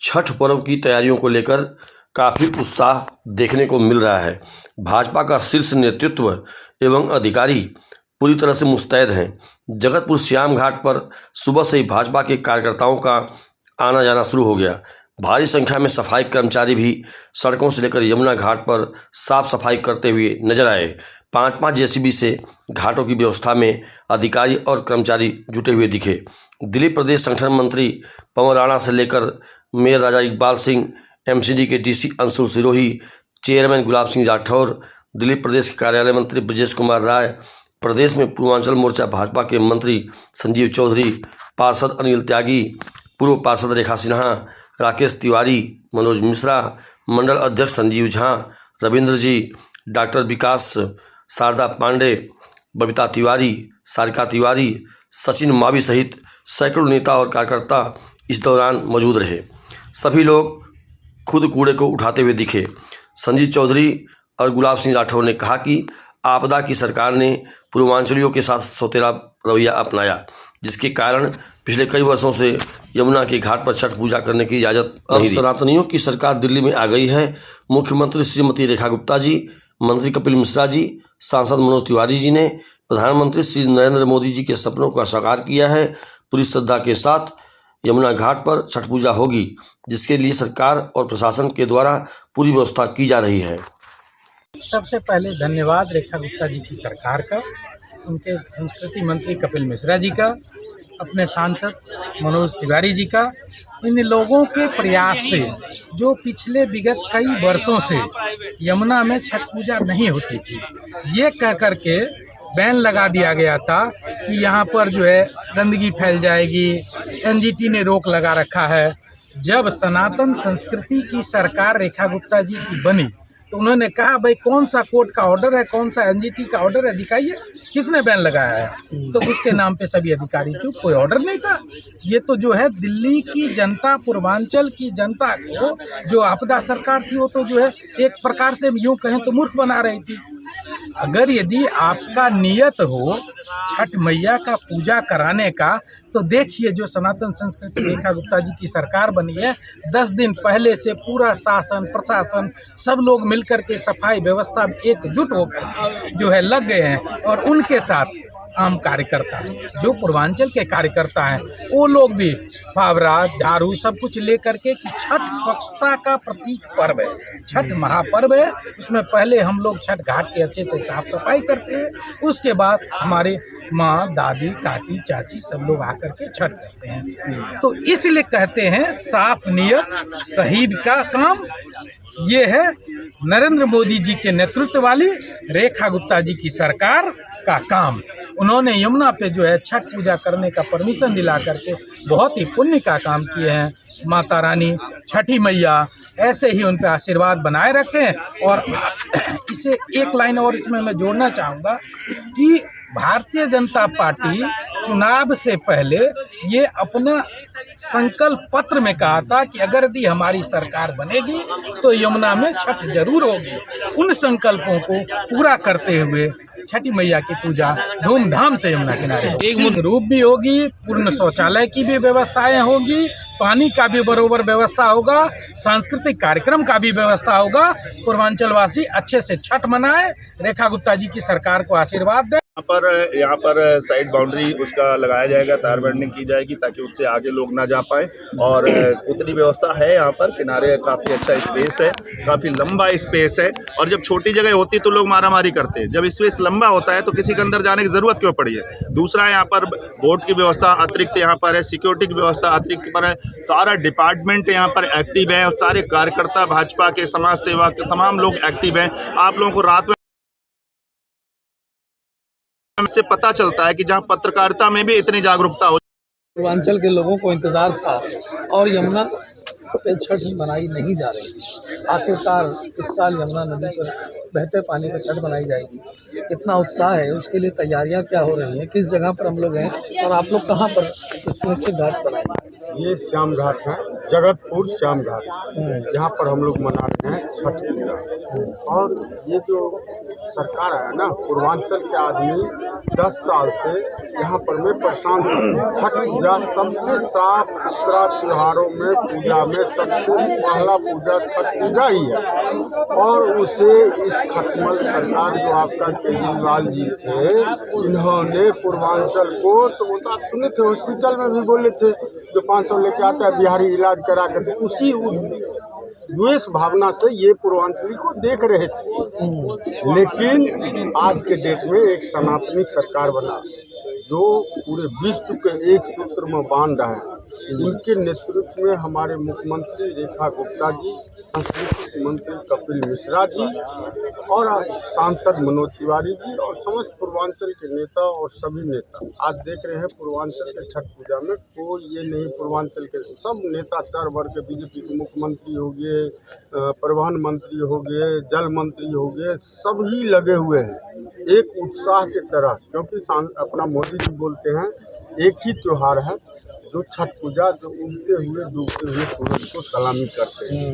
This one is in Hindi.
छठ पर्व की तैयारियों को लेकर काफ़ी उत्साह देखने को मिल रहा है। भाजपा का शीर्ष नेतृत्व एवं अधिकारी पूरी तरह से मुस्तैद हैं। जगतपुर श्याम घाट पर सुबह से ही भाजपा के कार्यकर्ताओं का आना जाना शुरू हो गया। भारी संख्या में सफाई कर्मचारी भी सड़कों से लेकर यमुना घाट पर साफ सफाई करते हुए नजर आए। 5-5 जेसीबी से घाटों की व्यवस्था में अधिकारी और कर्मचारी जुटे हुए दिखे। दिल्ली प्रदेश संगठन मंत्री पवन राणा से लेकर मेयर राजा इकबाल सिंह, एमसीडी के डीसी अंशुल सिरोही, चेयरमैन गुलाब सिंह राठौर, दिल्ली प्रदेश के कार्यालय मंत्री ब्रजेश कुमार राय, प्रदेश में पूर्वांचल मोर्चा भाजपा के मंत्री संजीव चौधरी, पार्षद अनिल त्यागी, पूर्व पार्षद रेखा सिन्हा, राकेश तिवारी, मनोज मिश्रा, मंडल अध्यक्ष संजीव झा, रविंद्र जी, डॉक्टर विकास, शारदा पांडे, बबीता तिवारी, सारिका तिवारी, सचिन मावी सहित सैकड़ों नेता और कार्यकर्ता इस दौरान मौजूद रहे। सभी लोग खुद कूड़े को उठाते हुए दिखे। संजीव चौधरी और गुलाब सिंह राठौर ने कहा कि आपदा की सरकार ने पूर्वांचलियों के साथ सौतेला रवैया अपनाया, जिसके कारण पिछले कई वर्षों से यमुना के घाट पर छठ पूजा करने की इजाज़त नहीं दी। सनातनियों की सरकार दिल्ली में आ गई है। मुख्यमंत्री श्रीमती रेखा गुप्ता जी, मंत्री कपिल मिश्रा जी, सांसद मनोज तिवारी जी ने प्रधानमंत्री श्री नरेंद्र मोदी जी के सपनों का साकार किया है। पूरी श्रद्धा के साथ यमुना घाट पर छठ पूजा होगी, जिसके लिए सरकार और प्रशासन के द्वारा पूरी व्यवस्था की जा रही है। सबसे पहले धन्यवाद रेखा गुप्ता जी की सरकार का, उनके संस्कृति मंत्री कपिल मिश्रा जी का, अपने सांसद मनोज तिवारी जी का। इन लोगों के प्रयास से जो पिछले विगत कई वर्षों से यमुना में छठ पूजा नहीं होती थी, ये कह कर के बैन लगा दिया गया था कि यहाँ पर जो है गंदगी फैल जाएगी, एनजीटी ने रोक लगा रखा है। जब सनातन संस्कृति की सरकार रेखा गुप्ता जी की बनी तो उन्होंने कहा भाई कौन सा कोर्ट का ऑर्डर है, कौन सा एनजीटी का ऑर्डर है, दिखाइए किसने बैन लगाया है। तो उसके नाम पे सभी अधिकारी चुप, कोई ऑर्डर नहीं था। ये तो जो है दिल्ली की जनता, पूर्वांचल की जनता को जो आपदा सरकार थी वो तो जो है एक प्रकार से यूँ कहें तो मूर्ख बना रही थी। अगर यदि आपका नियत हो छठ मैया का पूजा कराने का, तो देखिए जो सनातन संस्कृति रेखा गुप्ता जी की सरकार बनी है, 10 दिन पहले से पूरा शासन प्रशासन सब लोग मिलकर के सफाई व्यवस्था एकजुट होकर जो है लग गए हैं। और उनके साथ आम कार्यकर्ता जो पूर्वांचल के कार्यकर्ता हैं, वो लोग भी फावड़ा झाड़ू सब कुछ लेकर के कि छठ स्वच्छता का प्रतीक पर्व है, छठ महापर्व है। उसमें पहले हम लोग छठ घाट के अच्छे से साफ सफाई करते हैं, उसके बाद हमारे माँ, दादी, काकी, चाची सब लोग आकर के छठ करते हैं। तो इसलिए कहते हैं साफ नियत सही का काम। ये है नरेंद्र मोदी जी के नेतृत्व वाली रेखा गुप्ता जी की सरकार का काम। उन्होंने यमुना पे जो है छठ पूजा करने का परमिशन दिला करके बहुत ही पुण्य का काम किए हैं। माता रानी छठी मैया ऐसे ही उन पे आशीर्वाद बनाए रखें। और इसे एक लाइन और इसमें मैं जोड़ना चाहूँगा कि भारतीय जनता पार्टी चुनाव से पहले ये अपना संकल्प पत्र में कहा था कि अगर यदि हमारी सरकार बनेगी तो यमुना में छठ जरूर होगी। उन संकल्पों को पूरा करते हुए छठी मैया की पूजा धूमधाम से यमुना किनारे एक रूप भी होगी, पूर्ण शौचालय की भी व्यवस्थाएं होगी, पानी का भी बरोबर व्यवस्था होगा, सांस्कृतिक कार्यक्रम का भी व्यवस्था होगा। पूर्वांचलवासी अच्छे से छठ मनाए, रेखा गुप्ता जी की सरकार को आशीर्वाद दें। यहाँ पर साइड बाउंड्री उसका लगाया जाएगा, तार बंडिंग की जाएगी ताकि उससे आगे लोग ना जा पाए। और उतनी व्यवस्था है यहाँ पर, किनारे काफ़ी अच्छा स्पेस है, काफ़ी लंबा स्पेस है। और जब छोटी जगह होती तो लोग मारामारी करते हैं, जब स्पेस लंबा होता है तो किसी के अंदर जाने की ज़रूरत क्यों पड़ी है। दूसरा यहाँ पर बोर्ड की व्यवस्था अतिरिक्त यहाँ पर है, सिक्योरिटी की व्यवस्था अतिरिक्त पर है, सारा डिपार्टमेंट यहाँ पर एक्टिव है और सारे कार्यकर्ता भाजपा के, समाज सेवा के तमाम लोग एक्टिव हैं। आप लोगों को रात में से पता चलता है कि जहां पत्रकारिता में भी इतनी जागरूकता हो। पूर्वांचल के लोगों को इंतजार था और यमुना पे छठ मनाई नहीं जा रही थी। आखिरकार इस साल यमुना नदी पर बहते पानी पर छठ मनाई जाएगी। कितना उत्साह है, उसके लिए तैयारियां क्या हो रही हैं, किस जगह पर हम लोग हैं और आप लोग कहाँ पर इसमें से घाट पर आए? ये श्याम घाट है, जगतपुर श्याम घाट, यहाँ पर हम लोग मना रहे हैं छठ पूजा। और ये जो सरकार आया ना, पूर्वांचल के आदमी 10 साल से यहाँ पर मैं परेशान हूँ। छठ पूजा सबसे साफ सुथरा त्योहारों में, पूजा में सबसे पहला पूजा छठ पूजा ही है। और उसे इस खटमल सरकार जो आपका केजरीवाल जी थे, इन्होंने पूर्वांचल को, तो वो तो आप सुने थे, हॉस्पिटल में भी बोले थे जो 500 लेके आता है बिहारी इलाज करा के, तो उसी द्वेष भावना से ये पूर्वांचली को देख रहे थे। लेकिन आज के डेट में एक सनातनी सरकार बना जो पूरे विश्व के एक सूत्र में बांध रहा है। उनके नेतृत्व में हमारे मुख्यमंत्री रेखा गुप्ता जी, संस्कृति मंत्री कपिल मिश्रा जी और सांसद मनोज तिवारी जी और समस्त पूर्वांचल के नेता और सभी नेता आज देख रहे हैं पूर्वांचल के छठ पूजा में कोई ये नहीं, पूर्वांचल के सब नेता चार वर्ग के, बीजेपी के मुख्यमंत्री हो गए, परिवहन मंत्री हो गए, जल मंत्री हो गए, सभी लगे हुए हैं एक उत्साह की तरह, क्योंकि अपना मोदी जी बोलते हैं एक ही त्योहार है जो छठ पूजा, जो उगते हुए डूबते हुए सूरज को सलामी करते हैं।